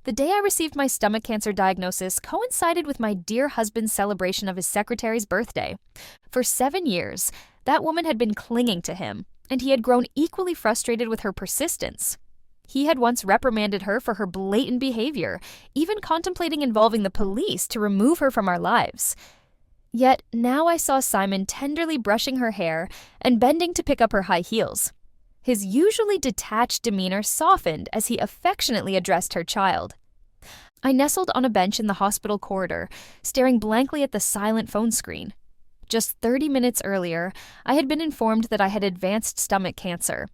The day I received my stomach cancer diagnosis coincided with my dear husband's celebration of his secretary's birthday. For 7 years, that woman had been clinging to him, and he had grown equally frustrated with her persistence. He had once reprimanded her for her blatant behavior, even contemplating involving the police to remove her from our lives. Yet now I saw Simon tenderly brushing her hair and bending to pick up her high heels. His usually detached demeanor softened as he affectionately addressed her child. I nestled on a bench in the hospital corridor, staring blankly at the silent phone screen. Just 30 minutes earlier, I had been informed that I had advanced stomach cancer.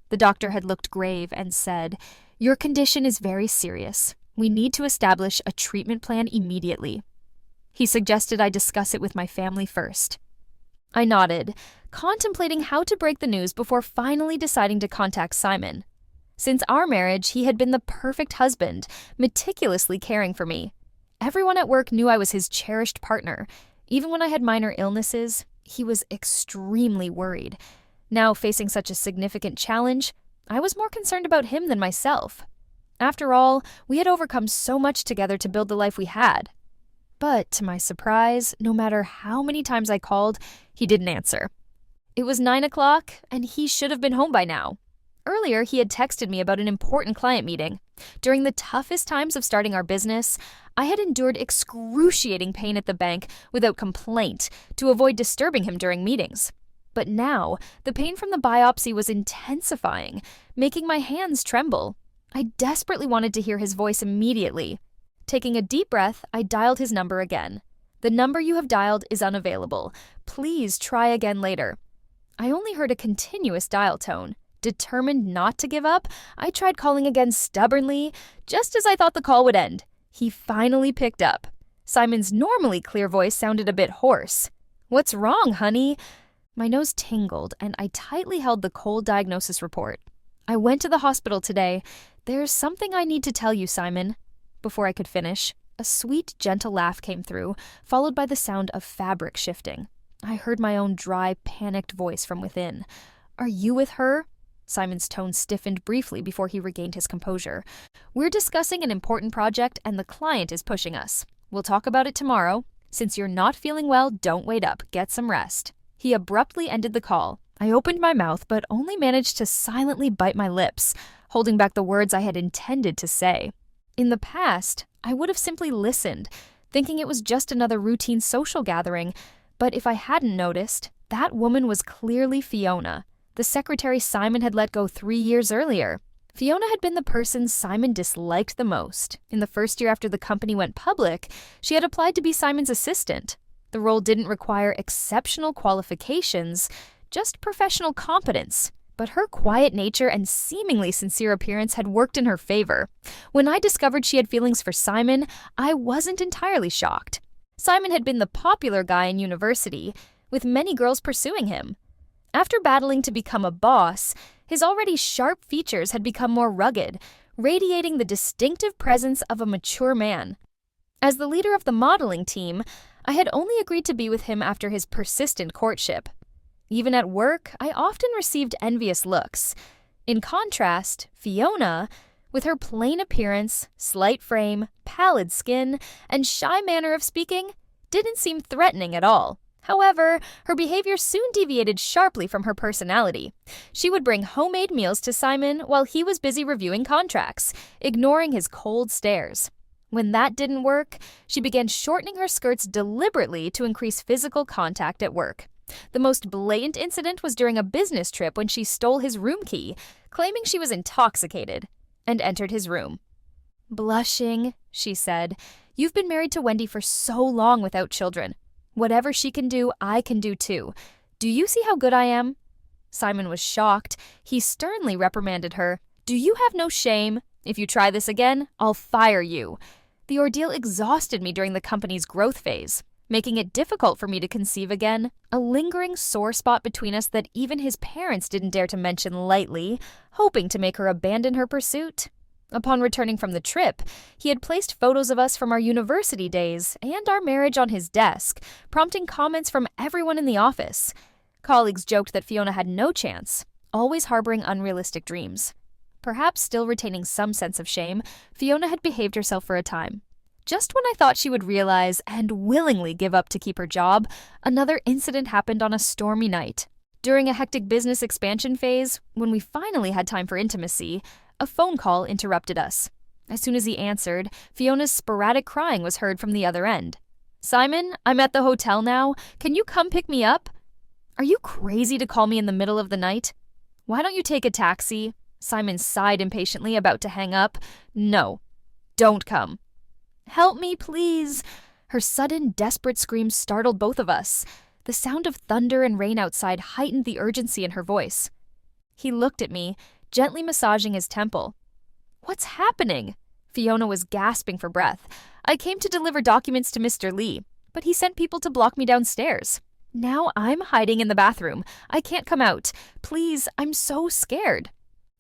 The doctor had looked grave and said, "Your condition is very serious. We need to establish a treatment plan immediately." He suggested I discuss it with my family first. I nodded, contemplating how to break the news before finally deciding to contact Simon. Since our marriage, he had been the perfect husband, meticulously caring for me. Everyone at work knew I was his cherished partner. Even when I had minor illnesses, he was extremely worried. Now, facing such a significant challenge, I was more concerned about him than myself. After all, we had overcome so much together to build the life we had. But, to my surprise, no matter how many times I called, he didn't answer. It was 9 o'clock, and he should have been home by now. Earlier, he had texted me about an important client meeting. During the toughest times of starting our business, I had endured excruciating pain at the bank without complaint to avoid disturbing him during meetings. But now, the pain from the biopsy was intensifying, making my hands tremble. I desperately wanted to hear his voice immediately. Taking a deep breath, I dialed his number again. "The number you have dialed is unavailable. Please try again later." I only heard a continuous dial tone. Determined not to give up, I tried calling again stubbornly, just as I thought the call would end. He finally picked up. Simon's normally clear voice sounded a bit hoarse. "What's wrong, honey?" My nose tingled, and I tightly held the cold diagnosis report. "I went to the hospital today. There's something I need to tell you, Simon." Before I could finish, a sweet, gentle laugh came through, followed by the sound of fabric shifting. I heard my own dry, panicked voice from within. "Are you with her?" Simon's tone stiffened briefly before he regained his composure. "We're discussing an important project, and the client is pushing us. We'll talk about it tomorrow. Since you're not feeling well, don't wait up. Get some rest." He abruptly ended the call. I opened my mouth, but only managed to silently bite my lips, holding back the words I had intended to say. In the past, I would have simply listened, thinking it was just another routine social gathering, but if I hadn't noticed, that woman was clearly Fiona, the secretary Simon had let go 3 years earlier. Fiona had been the person Simon disliked the most. In the first year after the company went public, she had applied to be Simon's assistant. The role didn't require exceptional qualifications, just professional competence. But her quiet nature and seemingly sincere appearance had worked in her favor. When I discovered she had feelings for Simon, I wasn't entirely shocked. Simon had been the popular guy in university, with many girls pursuing him. After battling to become a boss, his already sharp features had become more rugged, radiating the distinctive presence of a mature man. As the leader of the modeling team, I had only agreed to be with him after his persistent courtship. Even at work, I often received envious looks. In contrast, Fiona, with her plain appearance, slight frame, pallid skin, and shy manner of speaking, didn't seem threatening at all. However, her behavior soon deviated sharply from her personality. She would bring homemade meals to Simon while he was busy reviewing contracts, ignoring his cold stares. When that didn't work, she began shortening her skirts deliberately to increase physical contact at work. The most blatant incident was during a business trip when she stole his room key, claiming she was intoxicated, and entered his room. Blushing, she said, "You've been married to Wendy for so long without children. Whatever she can do, I can do too. Do you see how good I am?" Simon was shocked. He sternly reprimanded her. "Do you have no shame? If you try this again, I'll fire you." The ordeal exhausted me during the company's growth phase, making it difficult for me to conceive again, a lingering sore spot between us that even his parents didn't dare to mention lightly, hoping to make her abandon her pursuit. Upon returning from the trip, he had placed photos of us from our university days and our marriage on his desk, prompting comments from everyone in the office. Colleagues joked that Fiona had no chance, always harboring unrealistic dreams. Perhaps still retaining some sense of shame, Fiona had behaved herself for a time. Just when I thought she would realize and willingly give up to keep her job, another incident happened on a stormy night. During a hectic business expansion phase, when we finally had time for intimacy, a phone call interrupted us. As soon as he answered, Fiona's sporadic crying was heard from the other end. "Simon, I'm at the hotel now. Can you come pick me up?" "Are you crazy to call me in the middle of the night?" "Why don't you take a taxi?" Simon sighed impatiently, about to hang up. "No, don't come." "Help me, please." Her sudden, desperate scream startled both of us. The sound of thunder and rain outside heightened the urgency in her voice. He looked at me, gently massaging his temple. "What's happening?" Fiona was gasping for breath. "I came to deliver documents to Mr. Lee, but he sent people to block me downstairs. Now I'm hiding in the bathroom. I can't come out. Please, I'm so scared."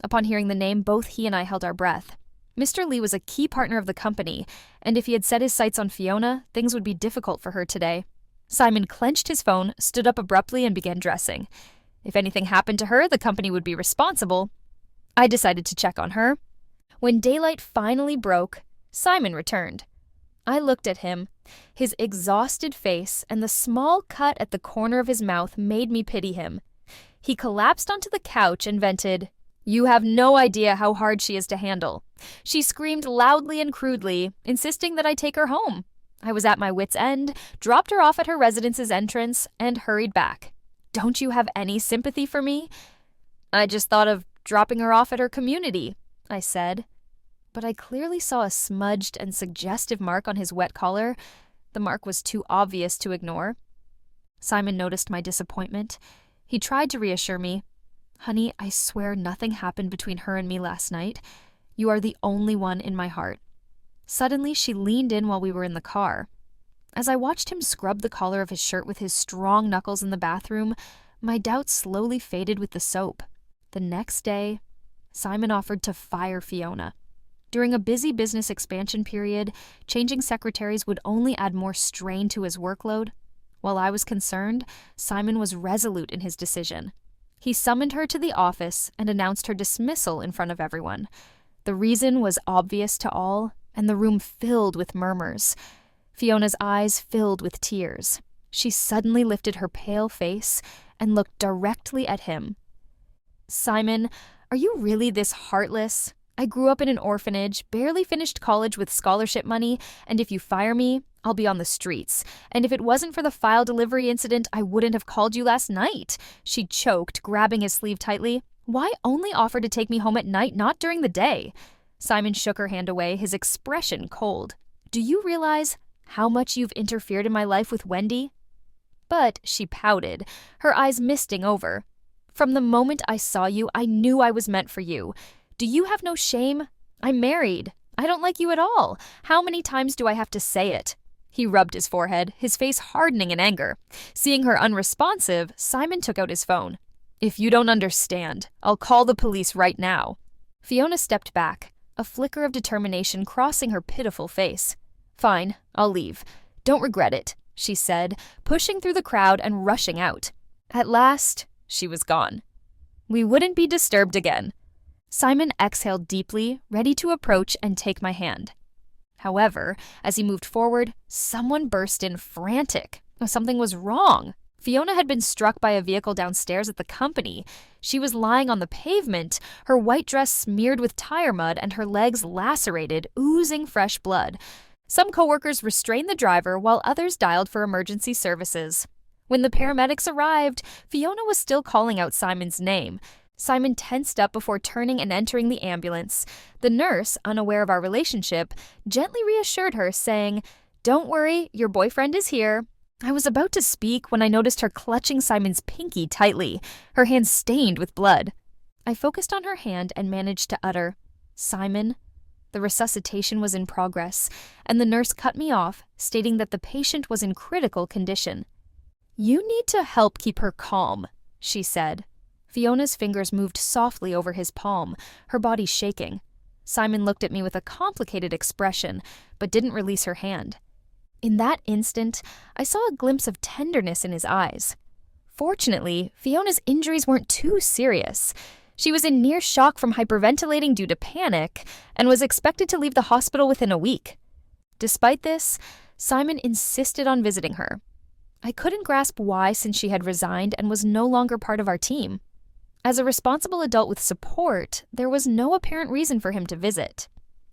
Upon hearing the name, both he and I held our breath. Mr. Lee was a key partner of the company, and if he had set his sights on Fiona, things would be difficult for her today. Simon clenched his phone, stood up abruptly, and began dressing. If anything happened to her, the company would be responsible. I decided to check on her. When daylight finally broke, Simon returned. I looked at him. His exhausted face and the small cut at the corner of his mouth made me pity him. He collapsed onto the couch and vented, "You have no idea how hard she is to handle. She screamed loudly and crudely, insisting that I take her home. I was at my wit's end, dropped her off at her residence's entrance, and hurried back. Don't you have any sympathy for me?" "I just thought of dropping her off at her community," I said. But I clearly saw a smudged and suggestive mark on his wet collar. The mark was too obvious to ignore. Simon noticed my disappointment. He tried to reassure me. "Honey, I swear nothing happened between her and me last night. You are the only one in my heart." Suddenly, she leaned in while we were in the car. As I watched him scrub the collar of his shirt with his strong knuckles in the bathroom, my doubts slowly faded with the soap. The next day, Simon offered to fire Fiona. During a busy business expansion period, changing secretaries would only add more strain to his workload. While I was concerned, Simon was resolute in his decision. He summoned her to the office and announced her dismissal in front of everyone. The reason was obvious to all, and the room filled with murmurs. Fiona's eyes filled with tears. She suddenly lifted her pale face and looked directly at him. "Simon, are you really this heartless? I grew up in an orphanage, barely finished college with scholarship money, and if you fire me, I'll be on the streets. And if it wasn't for the file delivery incident, I wouldn't have called you last night," she choked, grabbing his sleeve tightly. "Why only offer to take me home at night, not during the day?" Simon shook her hand away, his expression cold. "Do you realize how much you've interfered in my life with Wendy?" But she pouted, her eyes misting over. "From the moment I saw you, I knew I was meant for you. Do you have no shame? I'm married. I don't like you at all. How many times do I have to say it?" He rubbed his forehead, his face hardening in anger. Seeing her unresponsive, Simon took out his phone. "If you don't understand, I'll call the police right now." Fiona stepped back, a flicker of determination crossing her pitiful face. "Fine, I'll leave. Don't regret it," she said, pushing through the crowd and rushing out. At last, she was gone. We wouldn't be disturbed again. Simon exhaled deeply, ready to approach and take my hand. However, as he moved forward, someone burst in frantic. Something was wrong. Fiona had been struck by a vehicle downstairs at the company. She was lying on the pavement, her white dress smeared with tire mud and her legs lacerated, oozing fresh blood. Some coworkers restrained the driver while others dialed for emergency services. When the paramedics arrived, Fiona was still calling out Simon's name. Simon tensed up before turning and entering the ambulance. The nurse, unaware of our relationship, gently reassured her, saying, "Don't worry, your boyfriend is here." I was about to speak when I noticed her clutching Simon's pinky tightly, her hand stained with blood. I focused on her hand and managed to utter, "Simon." The resuscitation was in progress, and the nurse cut me off, stating that the patient was in critical condition. "You need to help keep her calm," she said. Fiona's fingers moved softly over his palm, her body shaking. Simon looked at me with a complicated expression, but didn't release her hand. In that instant, I saw a glimpse of tenderness in his eyes. Fortunately, Fiona's injuries weren't too serious. She was in near shock from hyperventilating due to panic and was expected to leave the hospital within a week. Despite this, Simon insisted on visiting her. I couldn't grasp why, since she had resigned and was no longer part of our team. As a responsible adult with support, there was no apparent reason for him to visit.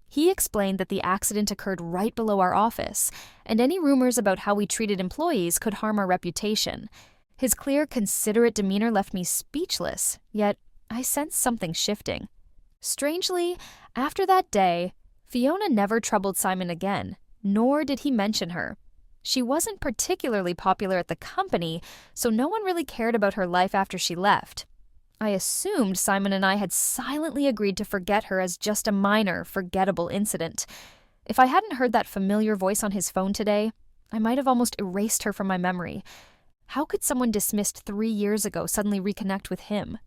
He explained that the accident occurred right below our office, and any rumors about how we treated employees could harm our reputation. His clear, considerate demeanor left me speechless, yet I sensed something shifting. Strangely, after that day, Fiona never troubled Simon again, nor did he mention her. She wasn't particularly popular at the company, so no one really cared about her life after she left. I assumed Simon and I had silently agreed to forget her as just a minor, forgettable incident. If I hadn't heard that familiar voice on his phone today, I might have almost erased her from my memory. How could someone dismissed 3 years ago suddenly reconnect with him?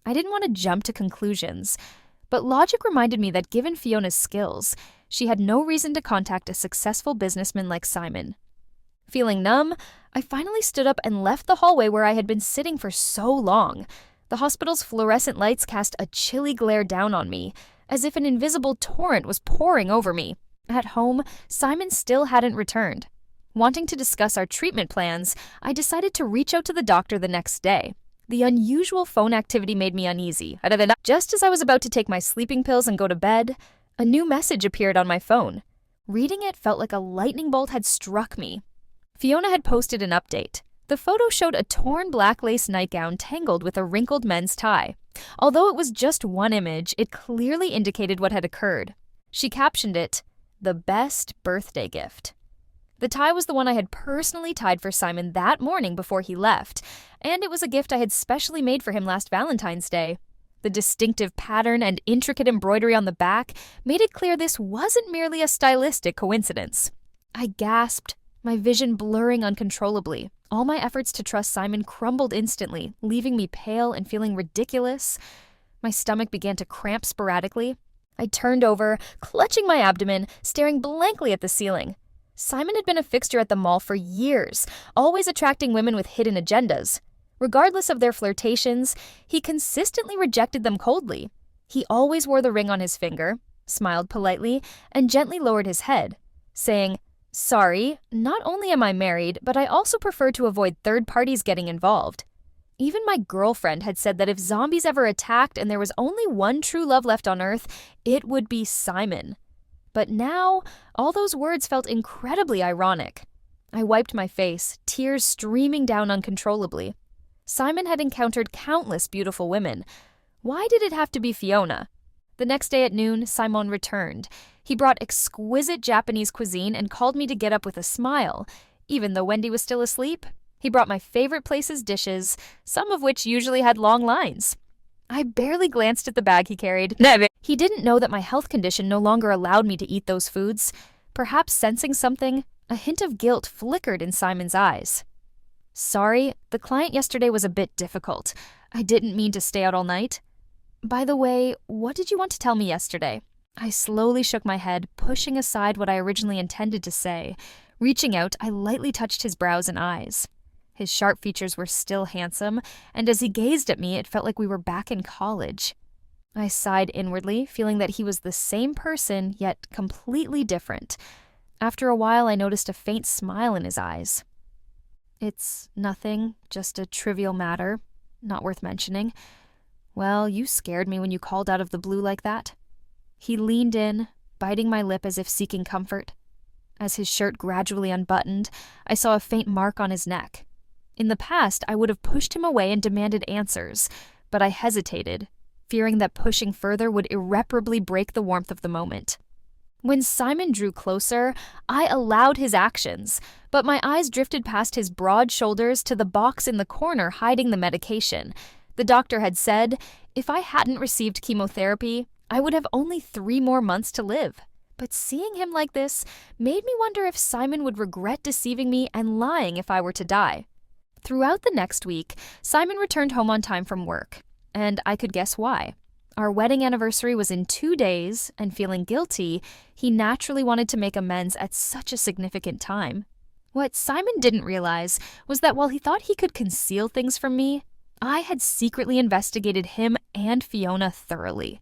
I didn't want to jump to conclusions, but logic reminded me that given Fiona's skills, she had no reason to contact a successful businessman like Simon. Feeling numb, I finally stood up and left the hallway where I had been sitting for so long. The hospital's fluorescent lights cast a chilly glare down on me, as if an invisible torrent was pouring over me. At home, Simon still hadn't returned. Wanting to discuss our treatment plans, I decided to reach out to the doctor the next day. The unusual phone activity made me uneasy. Just as I was about to take my sleeping pills and go to bed, a new message appeared on my phone. Reading it felt like a lightning bolt had struck me. Fiona had posted an update. The photo showed a torn black lace nightgown tangled with a wrinkled men's tie. Although it was just one image, it clearly indicated what had occurred. She captioned it, "The best birthday gift." The tie was the one I had personally tied for Simon that morning before he left, and it was a gift I had specially made for him last Valentine's Day. The distinctive pattern and intricate embroidery on the back made it clear this wasn't merely a stylistic coincidence. I gasped, my vision blurring uncontrollably. All my efforts to trust Simon crumbled instantly, leaving me pale and feeling ridiculous. My stomach began to cramp sporadically. I turned over, clutching my abdomen, staring blankly at the ceiling. Simon had been a fixture at the mall for years, always attracting women with hidden agendas. Regardless of their flirtations, he consistently rejected them coldly. He always wore the ring on his finger, smiled politely, and gently lowered his head, saying, "Sorry, not only am I married, but I also prefer to avoid third parties getting involved." Even my girlfriend had said that if zombies ever attacked and there was only one true love left on Earth, it would be Simon. But now, all those words felt incredibly ironic. I wiped my face, tears streaming down uncontrollably. Simon had encountered countless beautiful women. Why did it have to be Fiona? The next day at noon, Simon returned. He brought exquisite Japanese cuisine and called me to get up with a smile. Even though Wendy was still asleep, he brought my favorite place's dishes, some of which usually had long lines. I barely glanced at the bag he carried. He didn't know that my health condition no longer allowed me to eat those foods. Perhaps sensing something, a hint of guilt flickered in Simon's eyes. "Sorry, the client yesterday was a bit difficult. I didn't mean to stay out all night. By the way, what did you want to tell me yesterday?" I slowly shook my head, pushing aside what I originally intended to say. Reaching out, I lightly touched his brows and eyes. His sharp features were still handsome, and as he gazed at me, it felt like we were back in college. I sighed inwardly, feeling that he was the same person, yet completely different. After a while, I noticed a faint smile in his eyes. "It's nothing, just a trivial matter, not worth mentioning. Well, you scared me when you called out of the blue like that." He leaned in, biting my lip as if seeking comfort. As his shirt gradually unbuttoned, I saw a faint mark on his neck. In the past, I would have pushed him away and demanded answers, but I hesitated, fearing that pushing further would irreparably break the warmth of the moment. When Simon drew closer, I allowed his actions, but my eyes drifted past his broad shoulders to the box in the corner hiding the medication. The doctor had said, if I hadn't received chemotherapy, I would have only 3 more months to live. But seeing him like this made me wonder if Simon would regret deceiving me and lying if I were to die. Throughout the next week, Simon returned home on time from work, and I could guess why. Our wedding anniversary was in 2 days, and feeling guilty, he naturally wanted to make amends at such a significant time. What Simon didn't realize was that while he thought he could conceal things from me, I had secretly investigated him and Fiona thoroughly.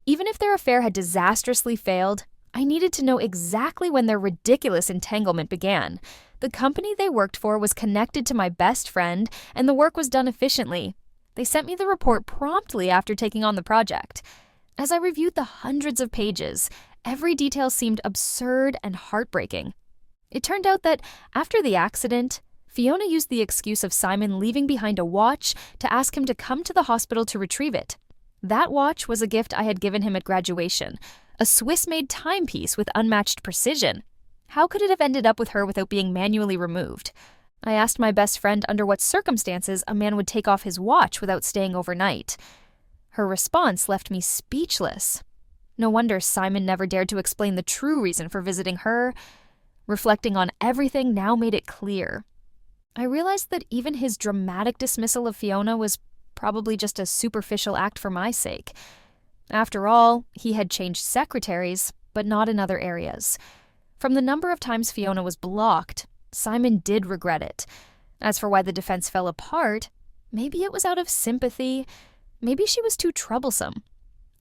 Even if their affair had disastrously failed, I needed to know exactly when their ridiculous entanglement began. The company they worked for was connected to my best friend, and the work was done efficiently. They sent me the report promptly after taking on the project. As I reviewed the hundreds of pages, every detail seemed absurd and heartbreaking. It turned out that after the accident, Fiona used the excuse of Simon leaving behind a watch to ask him to come to the hospital to retrieve it. That watch was a gift I had given him at graduation, a Swiss-made timepiece with unmatched precision. How could it have ended up with her without being manually removed? I asked my best friend under what circumstances a man would take off his watch without staying overnight. Her response left me speechless. No wonder Simon never dared to explain the true reason for visiting her. Reflecting on everything now made it clear. I realized that even his dramatic dismissal of Fiona was probably just a superficial act for my sake. After all, he had changed secretaries, but not in other areas. From the number of times Fiona was blocked, Simon did regret it. As for why the defense fell apart, maybe it was out of sympathy, maybe she was too troublesome.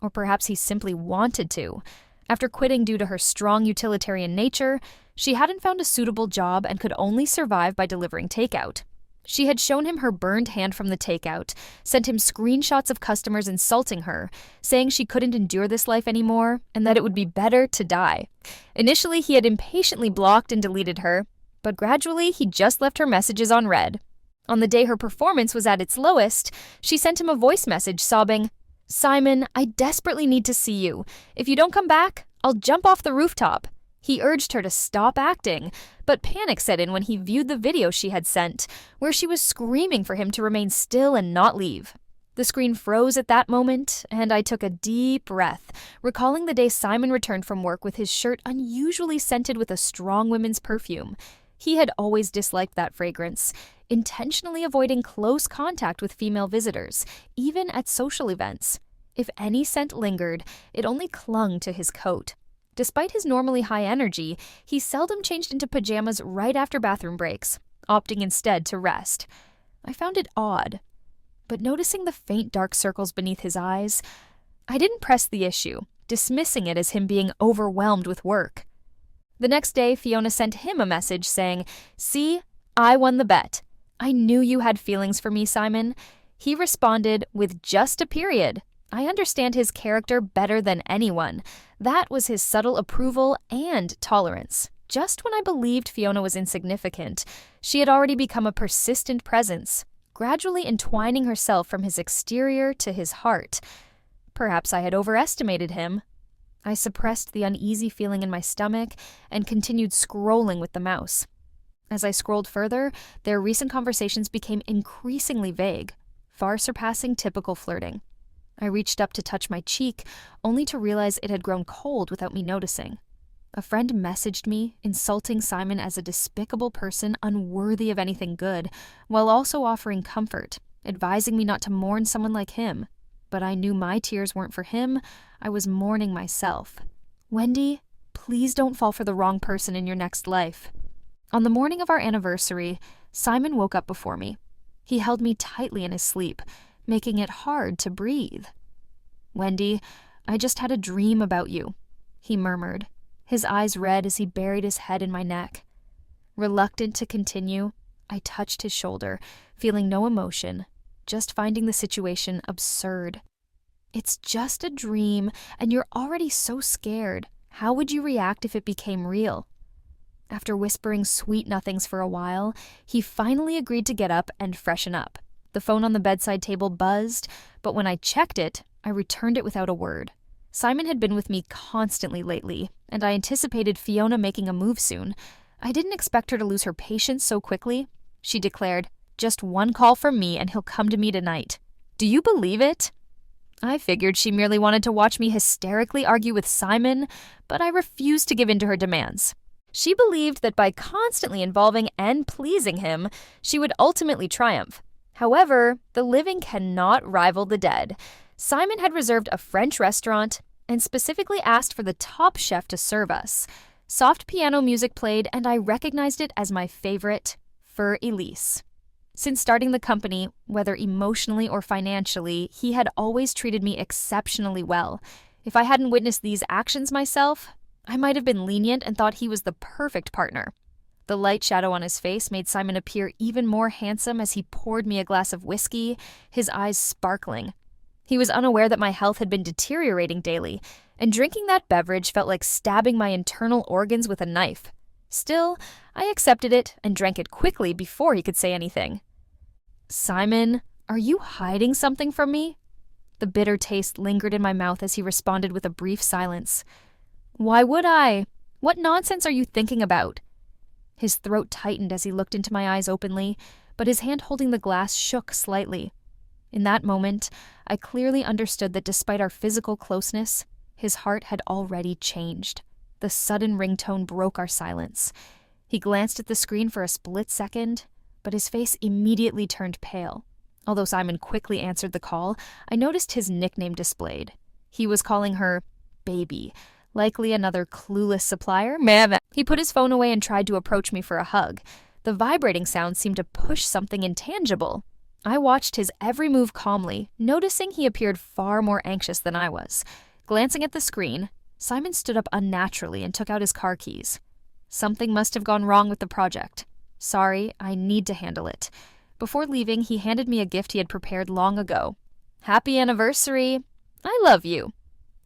Or perhaps he simply wanted to. After quitting due to her strong utilitarian nature, she hadn't found a suitable job and could only survive by delivering takeout. She had shown him her burned hand from the takeout, sent him screenshots of customers insulting her, saying she couldn't endure this life anymore and that it would be better to die. Initially, he had impatiently blocked and deleted her, but gradually he just left her messages on read. On the day her performance was at its lowest, she sent him a voice message sobbing, "Simon, I desperately need to see you. If you don't come back, I'll jump off the rooftop." He urged her to stop acting, but panic set in when he viewed the video she had sent, where she was screaming for him to remain still and not leave. The screen froze at that moment, and I took a deep breath, recalling the day Simon returned from work with his shirt unusually scented with a strong women's perfume. He had always disliked that fragrance, intentionally avoiding close contact with female visitors, even at social events. If any scent lingered, it only clung to his coat. Despite his normally high energy, he seldom changed into pajamas right after bathroom breaks, opting instead to rest. I found it odd. But noticing the faint dark circles beneath his eyes, I didn't press the issue, dismissing it as him being overwhelmed with work. The next day, Fiona sent him a message saying, "See, I won the bet. I knew you had feelings for me, Simon." He responded with just a period. I understand his character better than anyone. That was his subtle approval and tolerance. Just when I believed Fiona was insignificant, she had already become a persistent presence, gradually entwining herself from his exterior to his heart. Perhaps I had overestimated him. I suppressed the uneasy feeling in my stomach and continued scrolling with the mouse. As I scrolled further, their recent conversations became increasingly vague, far surpassing typical flirting. I reached up to touch my cheek, only to realize it had grown cold without me noticing. A friend messaged me, insulting Simon as a despicable person unworthy of anything good, while also offering comfort, advising me not to mourn someone like him. But I knew my tears weren't for him. I was mourning myself. "Wendy, please don't fall for the wrong person in your next life." On the morning of our anniversary, Simon woke up before me. He held me tightly in his sleep, making it hard to breathe. "Wendy, I just had a dream about you," he murmured, his eyes red as he buried his head in my neck. Reluctant to continue, I touched his shoulder, feeling no emotion, just finding the situation absurd. "It's just a dream, and you're already so scared. How would you react if it became real?" After whispering sweet nothings for a while, he finally agreed to get up and freshen up. The phone on the bedside table buzzed, but when I checked it, I returned it without a word. Simon had been with me constantly lately, and I anticipated Fiona making a move soon. I didn't expect her to lose her patience so quickly. She declared, "Just one call from me and he'll come to me tonight." Do you believe it? I figured she merely wanted to watch me hysterically argue with Simon, but I refused to give in to her demands. She believed that by constantly involving and pleasing him, she would ultimately triumph. However, the living cannot rival the dead. Simon had reserved a French restaurant and specifically asked for the top chef to serve us. Soft piano music played, and I recognized it as my favorite, Fur Elise. Since starting the company, whether emotionally or financially, he had always treated me exceptionally well. If I hadn't witnessed these actions myself, I might have been lenient and thought he was the perfect partner. The light shadow on his face made Simon appear even more handsome as he poured me a glass of whiskey, his eyes sparkling. He was unaware that my health had been deteriorating daily, and drinking that beverage felt like stabbing my internal organs with a knife. Still, I accepted it and drank it quickly before he could say anything. "Simon, are you hiding something from me?" The bitter taste lingered in my mouth as he responded with a brief silence. "Why would I? What nonsense are you thinking about?" His throat tightened as he looked into my eyes openly, but his hand holding the glass shook slightly. In that moment, I clearly understood that despite our physical closeness, his heart had already changed. The sudden ringtone broke our silence. He glanced at the screen for a split second, but his face immediately turned pale. Although Simon quickly answered the call, I noticed his nickname displayed. He was calling her Baby, likely another clueless supplier. Meh. He put his phone away and tried to approach me for a hug. The vibrating sound seemed to push something intangible. I watched his every move calmly, noticing he appeared far more anxious than I was. Glancing at the screen, Simon stood up unnaturally and took out his car keys. Something must have gone wrong with the project. Sorry, I need to handle it. Before leaving, he handed me a gift he had prepared long ago. Happy anniversary. I love you.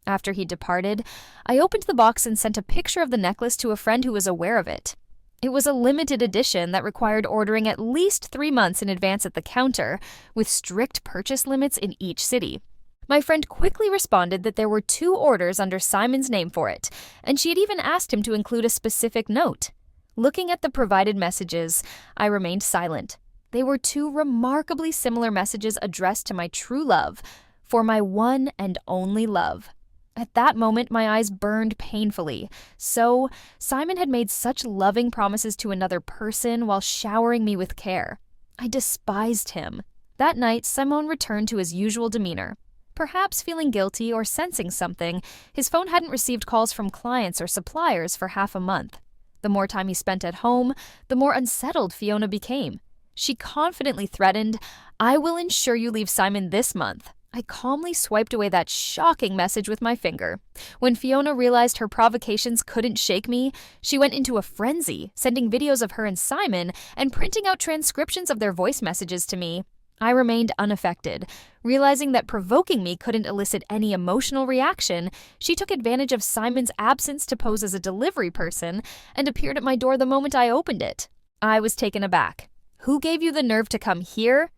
After he departed, I opened the box and sent a picture of the necklace to a friend who was aware of it. It was a limited edition that required ordering at least 3 months in advance at the counter, with strict purchase limits in each city. My friend quickly responded that there were 2 orders under Simon's name for it, and she had even asked him to include a specific note. Looking at the provided messages, I remained silent. They were 2 remarkably similar messages addressed to my true love, for my one and only love. At that moment, my eyes burned painfully. So, Simon had made such loving promises to another person while showering me with care. I despised him. That night, Simon returned to his usual demeanor. Perhaps feeling guilty or sensing something, his phone hadn't received calls from clients or suppliers for half a month. The more time he spent at home, the more unsettled Fiona became. She confidently threatened, "I will ensure you leave Simon this month." I calmly swiped away that shocking message with my finger. When Fiona realized her provocations couldn't shake me, she went into a frenzy, sending videos of her and Simon and printing out transcriptions of their voice messages to me. I remained unaffected. Realizing that provoking me couldn't elicit any emotional reaction, she took advantage of Simon's absence to pose as a delivery person and appeared at my door the moment I opened it. I was taken aback. "Who gave you the nerve to come here?"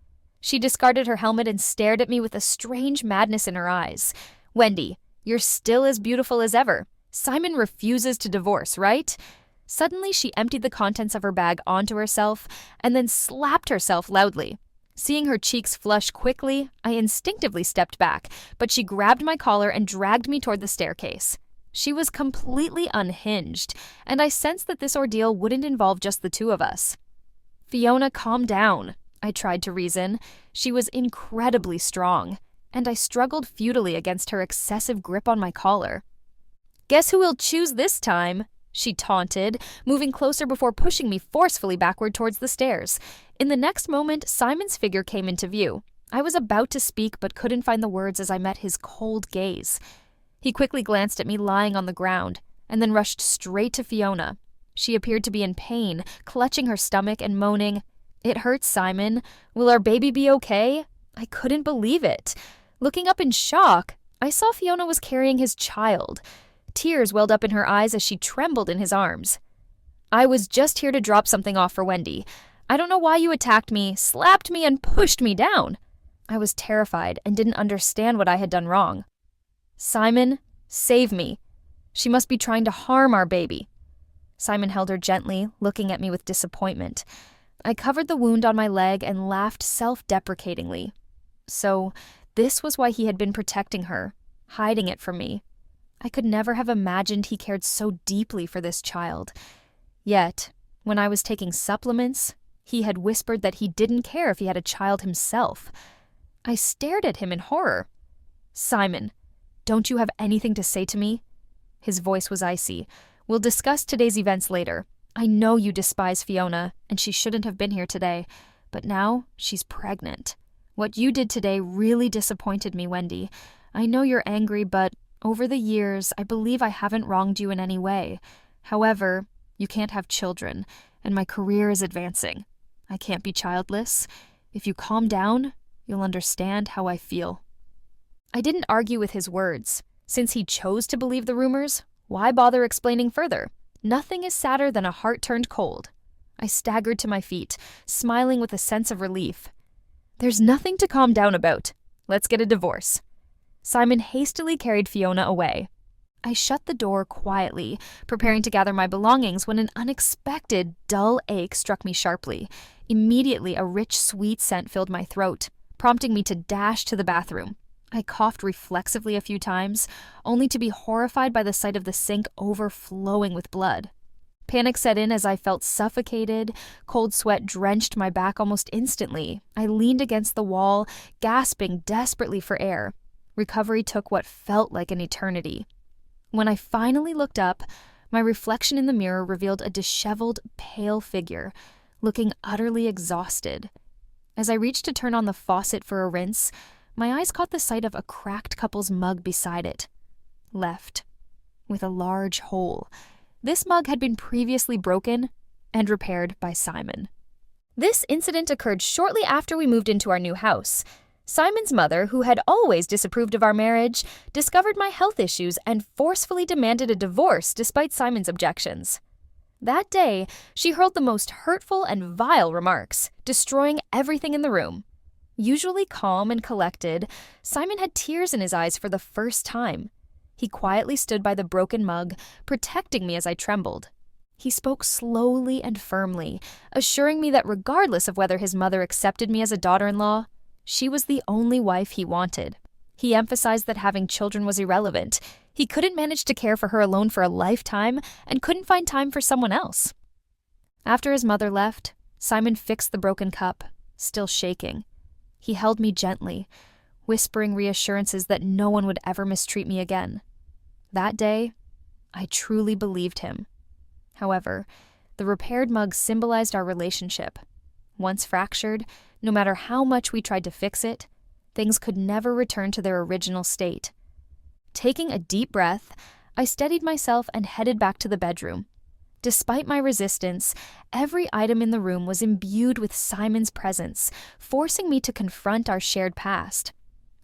She discarded her helmet and stared at me with a strange madness in her eyes. "Wendy, you're still as beautiful as ever. Simon refuses to divorce, right?" Suddenly, she emptied the contents of her bag onto herself and then slapped herself loudly. Seeing her cheeks flush quickly, I instinctively stepped back, but she grabbed my collar and dragged me toward the staircase. She was completely unhinged, and I sensed that this ordeal wouldn't involve just the 2 of us. "Fiona, calm down," I tried to reason. She was incredibly strong, and I struggled futilely against her excessive grip on my collar. "Guess who will choose this time?" she taunted, moving closer before pushing me forcefully backward towards the stairs. In the next moment, Simon's figure came into view. I was about to speak but couldn't find the words as I met his cold gaze. He quickly glanced at me lying on the ground, and then rushed straight to Fiona. She appeared to be in pain, clutching her stomach and moaning, "It hurts, Simon. Will our baby be okay?" I couldn't believe it. Looking up in shock, I saw Fiona was carrying his child. Tears welled up in her eyes as she trembled in his arms. "I was just here to drop something off for Wendy. I don't know why you attacked me, slapped me, and pushed me down." I was terrified and didn't understand what I had done wrong. "Simon, save me. She must be trying to harm our baby." Simon held her gently, looking at me with disappointment. I covered the wound on my leg and laughed self-deprecatingly. So, this was why he had been protecting her, hiding it from me. I could never have imagined he cared so deeply for this child. Yet, when I was taking supplements, he had whispered that he didn't care if he had a child himself. I stared at him in horror. "Simon, don't you have anything to say to me?" His voice was icy. "We'll discuss today's events later. I know you despise Fiona, and she shouldn't have been here today. But now she's pregnant. What you did today really disappointed me, Wendy. I know you're angry, but over the years, I believe I haven't wronged you in any way. However, you can't have children, and my career is advancing. I can't be childless. If you calm down, you'll understand how I feel." I didn't argue with his words. Since he chose to believe the rumors, why bother explaining further? Nothing is sadder than a heart turned cold. I staggered to my feet, smiling with a sense of relief. "There's nothing to calm down about. Let's get a divorce." Simon hastily carried Fiona away. I shut the door quietly, preparing to gather my belongings when an unexpected, dull ache struck me sharply. Immediately, a rich, sweet scent filled my throat, prompting me to dash to the bathroom. I coughed reflexively a few times, only to be horrified by the sight of the sink overflowing with blood. Panic set in as I felt suffocated. Cold sweat drenched my back almost instantly. I leaned against the wall, gasping desperately for air. Recovery took what felt like an eternity. When I finally looked up, my reflection in the mirror revealed a disheveled, pale figure, looking utterly exhausted. As I reached to turn on the faucet for a rinse, my eyes caught the sight of a cracked couple's mug beside it. Left, with a large hole. This mug had been previously broken and repaired by Simon. This incident occurred shortly after we moved into our new house. Simon's mother, who had always disapproved of our marriage, discovered my health issues and forcefully demanded a divorce despite Simon's objections. That day, she hurled the most hurtful and vile remarks, destroying everything in the room. Usually calm and collected, Simon had tears in his eyes for the first time. He quietly stood by the broken mug, protecting me as I trembled. He spoke slowly and firmly, assuring me that regardless of whether his mother accepted me as a daughter-in-law, she was the only wife he wanted. He emphasized that having children was irrelevant. He couldn't manage to care for her alone for a lifetime and couldn't find time for someone else. After his mother left, Simon fixed the broken cup, still shaking. He held me gently, whispering reassurances that no one would ever mistreat me again. That day, I truly believed him. However, the repaired mug symbolized our relationship. Once fractured, no matter how much we tried to fix it, things could never return to their original state. Taking a deep breath, I steadied myself and headed back to the bedroom. Despite my resistance, every item in the room was imbued with Simon's presence, forcing me to confront our shared past.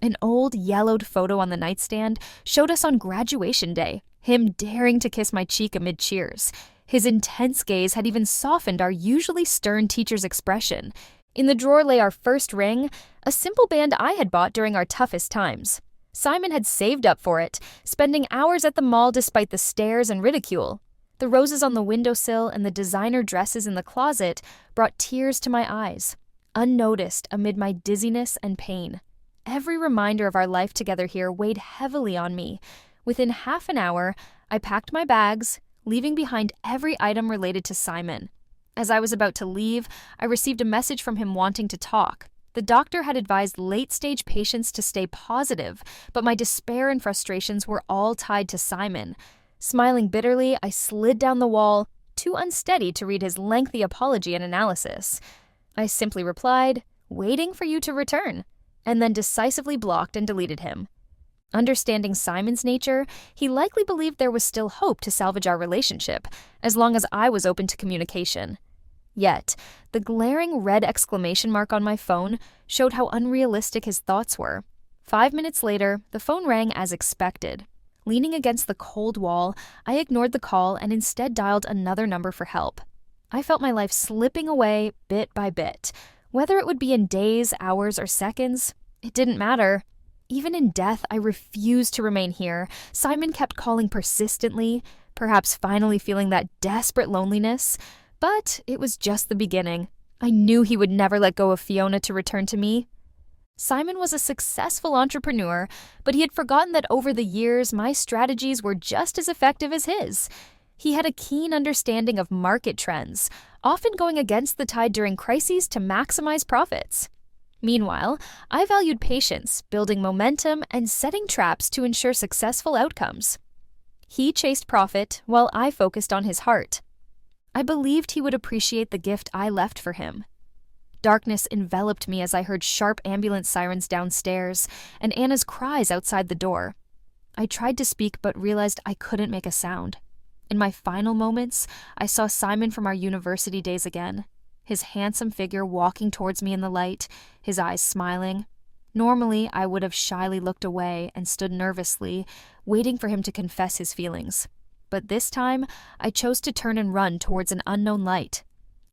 An old, yellowed photo on the nightstand showed us on graduation day, him daring to kiss my cheek amid cheers. His intense gaze had even softened our usually stern teacher's expression. In the drawer lay our first ring, a simple band I had bought during our toughest times. Simon had saved up for it, spending hours at the mall despite the stares and ridicule. The roses on the windowsill and the designer dresses in the closet brought tears to my eyes, unnoticed amid my dizziness and pain. Every reminder of our life together here weighed heavily on me. Within half an hour, I packed my bags, leaving behind every item related to Simon. As I was about to leave, I received a message from him wanting to talk. The doctor had advised late-stage patients to stay positive, but my despair and frustrations were all tied to Simon. Smiling bitterly, I slid down the wall, too unsteady to read his lengthy apology and analysis. I simply replied, "Waiting for you to return," and then decisively blocked and deleted him. Understanding Simon's nature, he likely believed there was still hope to salvage our relationship, as long as I was open to communication. Yet, the glaring red exclamation mark on my phone showed how unrealistic his thoughts were. 5 minutes later, the phone rang as expected. Leaning against the cold wall, I ignored the call and instead dialed another number for help. I felt my life slipping away bit by bit. Whether it would be in days, hours, or seconds, it didn't matter. Even in death, I refused to remain here. Simon kept calling persistently, perhaps finally feeling that desperate loneliness. But it was just the beginning. I knew he would never let go of Fiona to return to me. Simon was a successful entrepreneur, but he had forgotten that over the years, my strategies were just as effective as his. He had a keen understanding of market trends, often going against the tide during crises to maximize profits. Meanwhile, I valued patience, building momentum, and setting traps to ensure successful outcomes. He chased profit while I focused on his heart. I believed he would appreciate the gift I left for him. Darkness enveloped me as I heard sharp ambulance sirens downstairs and Anna's cries outside the door. I tried to speak but realized I couldn't make a sound. In my final moments, I saw Simon from our university days again, his handsome figure walking towards me in the light, his eyes smiling. Normally, I would have shyly looked away and stood nervously, waiting for him to confess his feelings. But this time, I chose to turn and run towards an unknown light.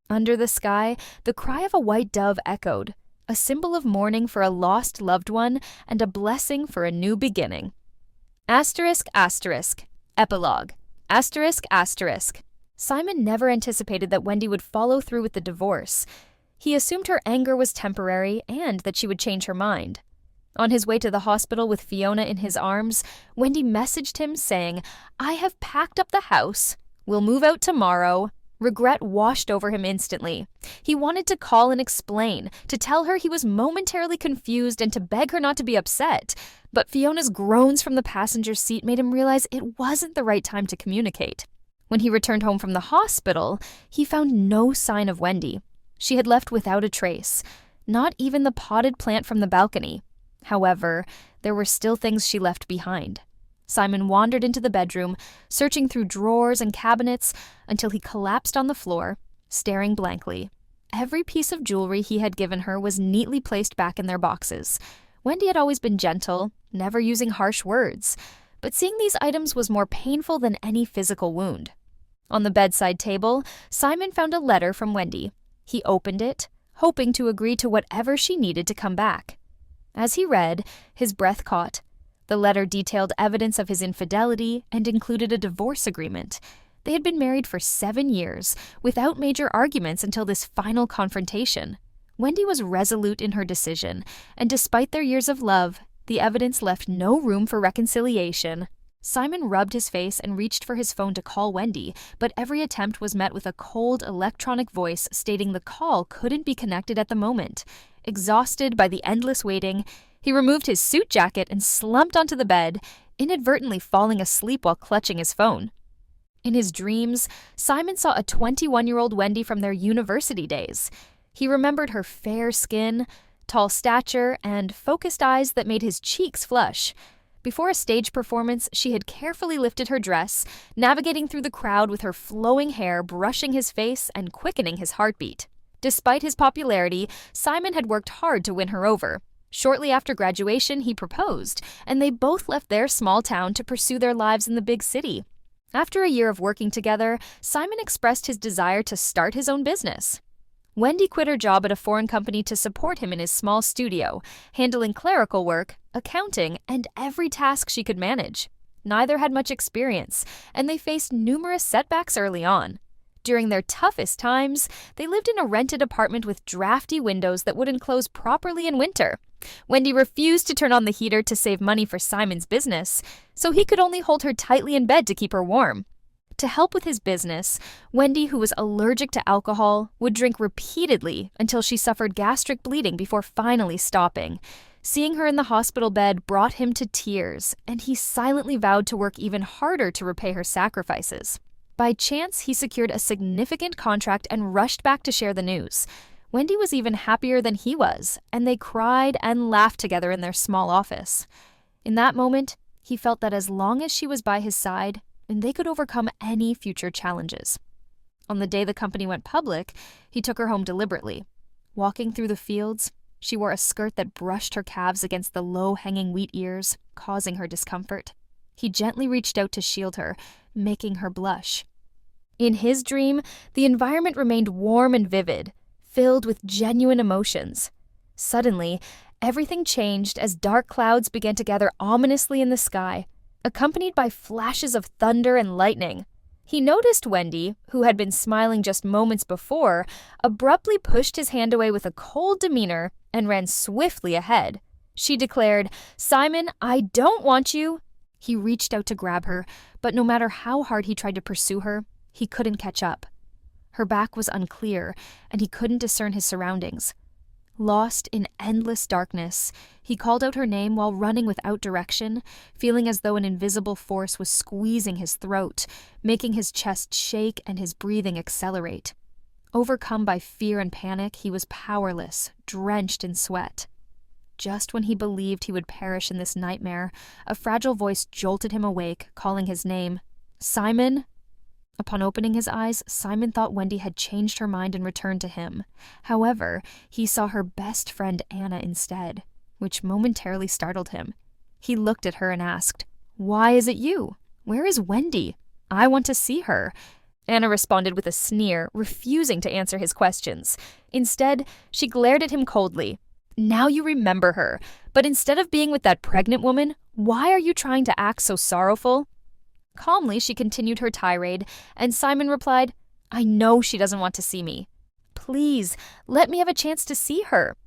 Under the sky, the cry of a white dove echoed, a symbol of mourning for a lost loved one and a blessing for a new beginning. Asterisk, asterisk. Epilogue. Asterisk, asterisk. Simon never anticipated that Wendy would follow through with the divorce. He assumed her anger was temporary and that she would change her mind. On his way to the hospital with Fiona in his arms, Wendy messaged him saying, "I have packed up the house. We'll move out tomorrow." Regret washed over him instantly. He wanted to call and explain, to tell her he was momentarily confused and to beg her not to be upset. But Fiona's groans from the passenger seat made him realize it wasn't the right time to communicate. When he returned home from the hospital, he found no sign of Wendy. She had left without a trace, not even the potted plant from the balcony. However, there were still things she left behind. Simon wandered into the bedroom, searching through drawers and cabinets until he collapsed on the floor, staring blankly. Every piece of jewelry he had given her was neatly placed back in their boxes. Wendy had always been gentle, never using harsh words, but seeing these items was more painful than any physical wound. On the bedside table, Simon found a letter from Wendy. He opened it, hoping to agree to whatever she needed to come back. As he read, his breath caught. The letter detailed evidence of his infidelity and included a divorce agreement. They had been married for 7 years, without major arguments until this final confrontation. Wendy was resolute in her decision, and despite their years of love, the evidence left no room for reconciliation. Simon rubbed his face and reached for his phone to call Wendy, but every attempt was met with a cold electronic voice stating the call couldn't be connected at the moment. Exhausted by the endless waiting, he removed his suit jacket and slumped onto the bed, inadvertently falling asleep while clutching his phone. In his dreams, Simon saw a 21-year-old Wendy from their university days. He remembered her fair skin, tall stature, and focused eyes that made his cheeks flush. Before a stage performance, she had carefully lifted her dress, navigating through the crowd with her flowing hair brushing his face and quickening his heartbeat. Despite his popularity, Simon had worked hard to win her over. Shortly after graduation, he proposed, and they both left their small town to pursue their lives in the big city. After a year of working together, Simon expressed his desire to start his own business. Wendy quit her job at a foreign company to support him in his small studio, handling clerical work, accounting, and every task she could manage. Neither had much experience, and they faced numerous setbacks early on. During their toughest times, they lived in a rented apartment with drafty windows that wouldn't close properly in winter. Wendy refused to turn on the heater to save money for Simon's business, so he could only hold her tightly in bed to keep her warm. To help with his business, Wendy, who was allergic to alcohol, would drink repeatedly until she suffered gastric bleeding before finally stopping. Seeing her in the hospital bed brought him to tears, and he silently vowed to work even harder to repay her sacrifices. By chance, he secured a significant contract and rushed back to share the news. Wendy was even happier than he was, and they cried and laughed together in their small office. In that moment, he felt that as long as she was by his side, they could overcome any future challenges. On the day the company went public, he took her home deliberately. Walking through the fields, she wore a skirt that brushed her calves against the low-hanging wheat ears, causing her discomfort. He gently reached out to shield her, making her blush. In his dream, the environment remained warm and vivid, filled with genuine emotions. Suddenly, everything changed as dark clouds began to gather ominously in the sky, accompanied by flashes of thunder and lightning. He noticed Wendy, who had been smiling just moments before, abruptly pushed his hand away with a cold demeanor and ran swiftly ahead. She declared, "Simon, I don't want you." He reached out to grab her, but no matter how hard he tried to pursue her, he couldn't catch up. Her back was unclear, and he couldn't discern his surroundings. Lost in endless darkness, he called out her name while running without direction, feeling as though an invisible force was squeezing his throat, making his chest shake and his breathing accelerate. Overcome by fear and panic, he was powerless, drenched in sweat. Just when he believed he would perish in this nightmare, a fragile voice jolted him awake, calling his name. "Simon?" Upon opening his eyes, Simon thought Wendy had changed her mind and returned to him. However, he saw her best friend Anna instead, which momentarily startled him. He looked at her and asked, "Why is it you? Where is Wendy? I want to see her." Anna responded with a sneer, refusing to answer his questions. Instead, she glared at him coldly. "Now you remember her, but instead of being with that pregnant woman, why are you trying to act so sorrowful?" Calmly, she continued her tirade, and Simon replied, "I know she doesn't want to see me. Please, let me have a chance to see her."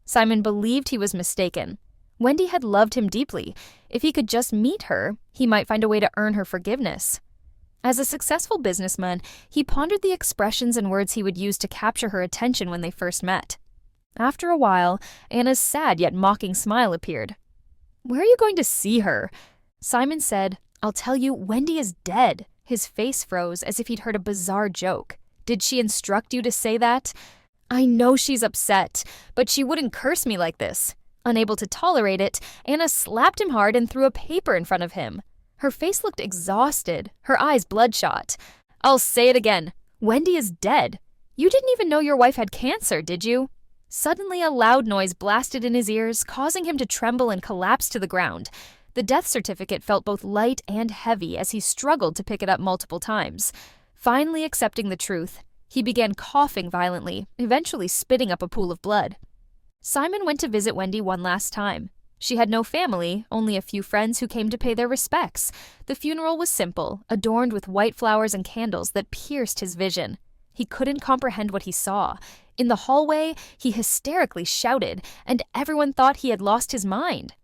Simon believed he was mistaken. Wendy had loved him deeply. If he could just meet her, he might find a way to earn her forgiveness. As a successful businessman, he pondered the expressions and words he would use to capture her attention when they first met. After a while, Anna's sad yet mocking smile appeared. "Where are you going to see her?" Simon said, "I'll tell you, Wendy is dead." His face froze as if he'd heard a bizarre joke. "Did she instruct you to say that?" "I know she's upset, but she wouldn't curse me like this." Unable to tolerate it, Anna slapped him hard and threw a paper in front of him. Her face looked exhausted, her eyes bloodshot. "I'll say it again. Wendy is dead. You didn't even know your wife had cancer, did you?" Suddenly, a loud noise blasted in his ears, causing him to tremble and collapse to the ground. The death certificate felt both light and heavy as he struggled to pick it up multiple times. Finally accepting the truth, he began coughing violently, eventually spitting up a pool of blood. Simon went to visit Wendy one last time. She had no family, only a few friends who came to pay their respects. The funeral was simple, adorned with white flowers and candles that pierced his vision. He couldn't comprehend what he saw. In the hallway, he hysterically shouted, and everyone thought he had lost his mind.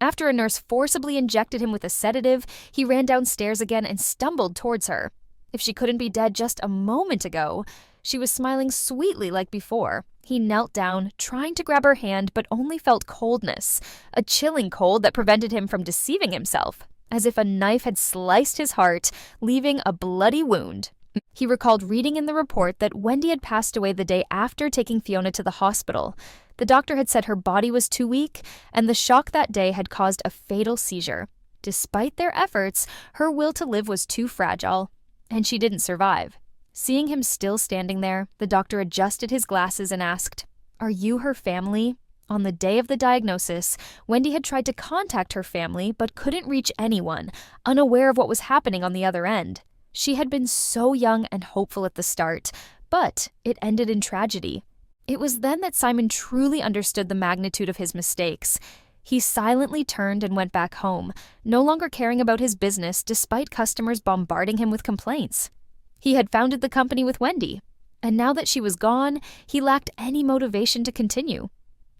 After a nurse forcibly injected him with a sedative, he ran downstairs again and stumbled towards her. If she couldn't be dead just a moment ago, she was smiling sweetly like before. He knelt down, trying to grab her hand, but only felt coldness, a chilling cold that prevented him from deceiving himself, as if a knife had sliced his heart, leaving a bloody wound. He recalled reading in the report that Wendy had passed away the day after taking Fiona to the hospital. The doctor had said her body was too weak, and the shock that day had caused a fatal seizure. Despite their efforts, her will to live was too fragile, and she didn't survive. Seeing him still standing there, the doctor adjusted his glasses and asked, "Are you her family?" On the day of the diagnosis, Wendy had tried to contact her family but couldn't reach anyone, unaware of what was happening on the other end. She had been so young and hopeful at the start, but it ended in tragedy. It was then that Simon truly understood the magnitude of his mistakes. He silently turned and went back home, no longer caring about his business despite customers bombarding him with complaints. He had founded the company with Wendy, and now that she was gone, he lacked any motivation to continue.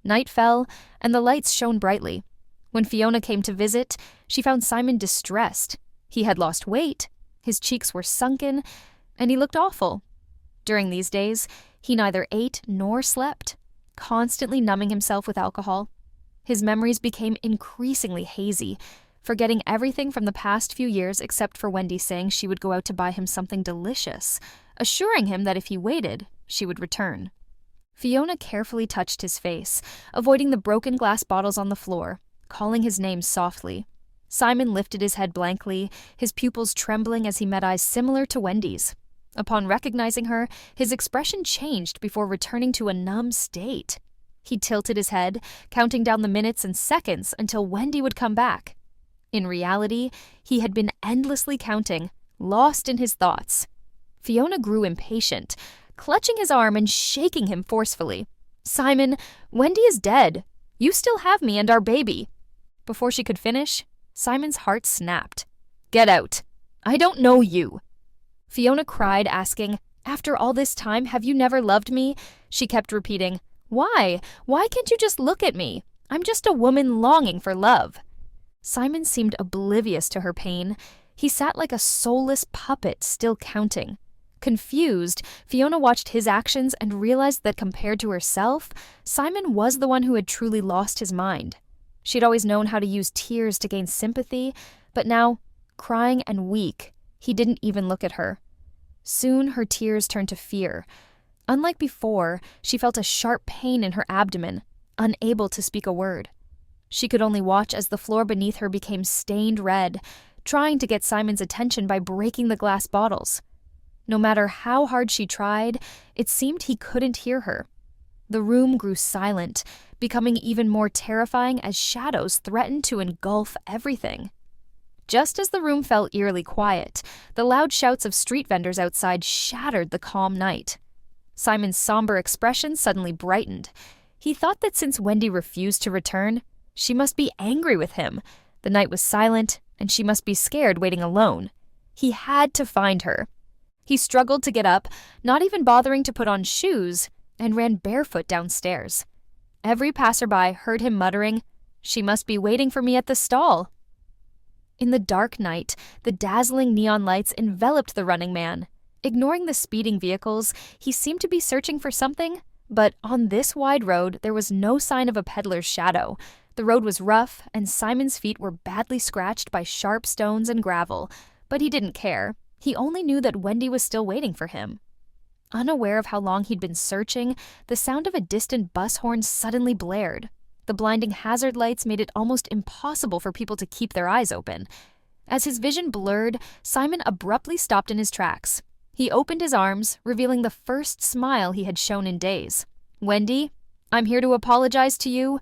Night fell, and the lights shone brightly. When Fiona came to visit, she found Simon distressed. He had lost weight, his cheeks were sunken, and he looked awful. During these days, he neither ate nor slept, constantly numbing himself with alcohol. His memories became increasingly hazy, forgetting everything from the past few years except for Wendy saying she would go out to buy him something delicious, assuring him that if he waited, she would return. Fiona carefully touched his face, avoiding the broken glass bottles on the floor, calling his name softly. Simon lifted his head blankly, his pupils trembling as he met eyes similar to Wendy's. Upon recognizing her, his expression changed before returning to a numb state. He tilted his head, counting down the minutes and seconds until Wendy would come back. In reality, he had been endlessly counting, lost in his thoughts. Fiona grew impatient, clutching his arm and shaking him forcefully. "Simon, Wendy is dead. You still have me and our baby." Before she could finish, Simon's heart snapped. "Get out. I don't know you." Fiona cried, asking, "After all this time, have you never loved me?" She kept repeating, "Why? Why can't you just look at me? I'm just a woman longing for love." Simon seemed oblivious to her pain. He sat like a soulless puppet, still counting. Confused, Fiona watched his actions and realized that compared to herself, Simon was the one who had truly lost his mind. She'd always known how to use tears to gain sympathy, but now, crying and weak, he didn't even look at her. Soon her tears turned to fear. Unlike before, she felt a sharp pain in her abdomen, unable to speak a word. She could only watch as the floor beneath her became stained red, trying to get Simon's attention by breaking the glass bottles. No matter how hard she tried, it seemed he couldn't hear her. The room grew silent, becoming even more terrifying as shadows threatened to engulf everything. Just as the room fell eerily quiet, the loud shouts of street vendors outside shattered the calm night. Simon's somber expression suddenly brightened. He thought that since Wendy refused to return, she must be angry with him. The night was silent, and she must be scared waiting alone. He had to find her. He struggled to get up, not even bothering to put on shoes, and ran barefoot downstairs. Every passerby heard him muttering, "She must be waiting for me at the stall." In the dark night, the dazzling neon lights enveloped the running man. Ignoring the speeding vehicles, he seemed to be searching for something, but on this wide road there was no sign of a peddler's shadow. The road was rough, and Simon's feet were badly scratched by sharp stones and gravel, but he didn't care. He only knew that Wendy was still waiting for him. Unaware of how long he'd been searching, the sound of a distant bus horn suddenly blared. The blinding hazard lights made it almost impossible for people to keep their eyes open. As his vision blurred, Simon abruptly stopped in his tracks. He opened his arms, revealing the first smile he had shown in days. "Wendy, I'm here to apologize to you.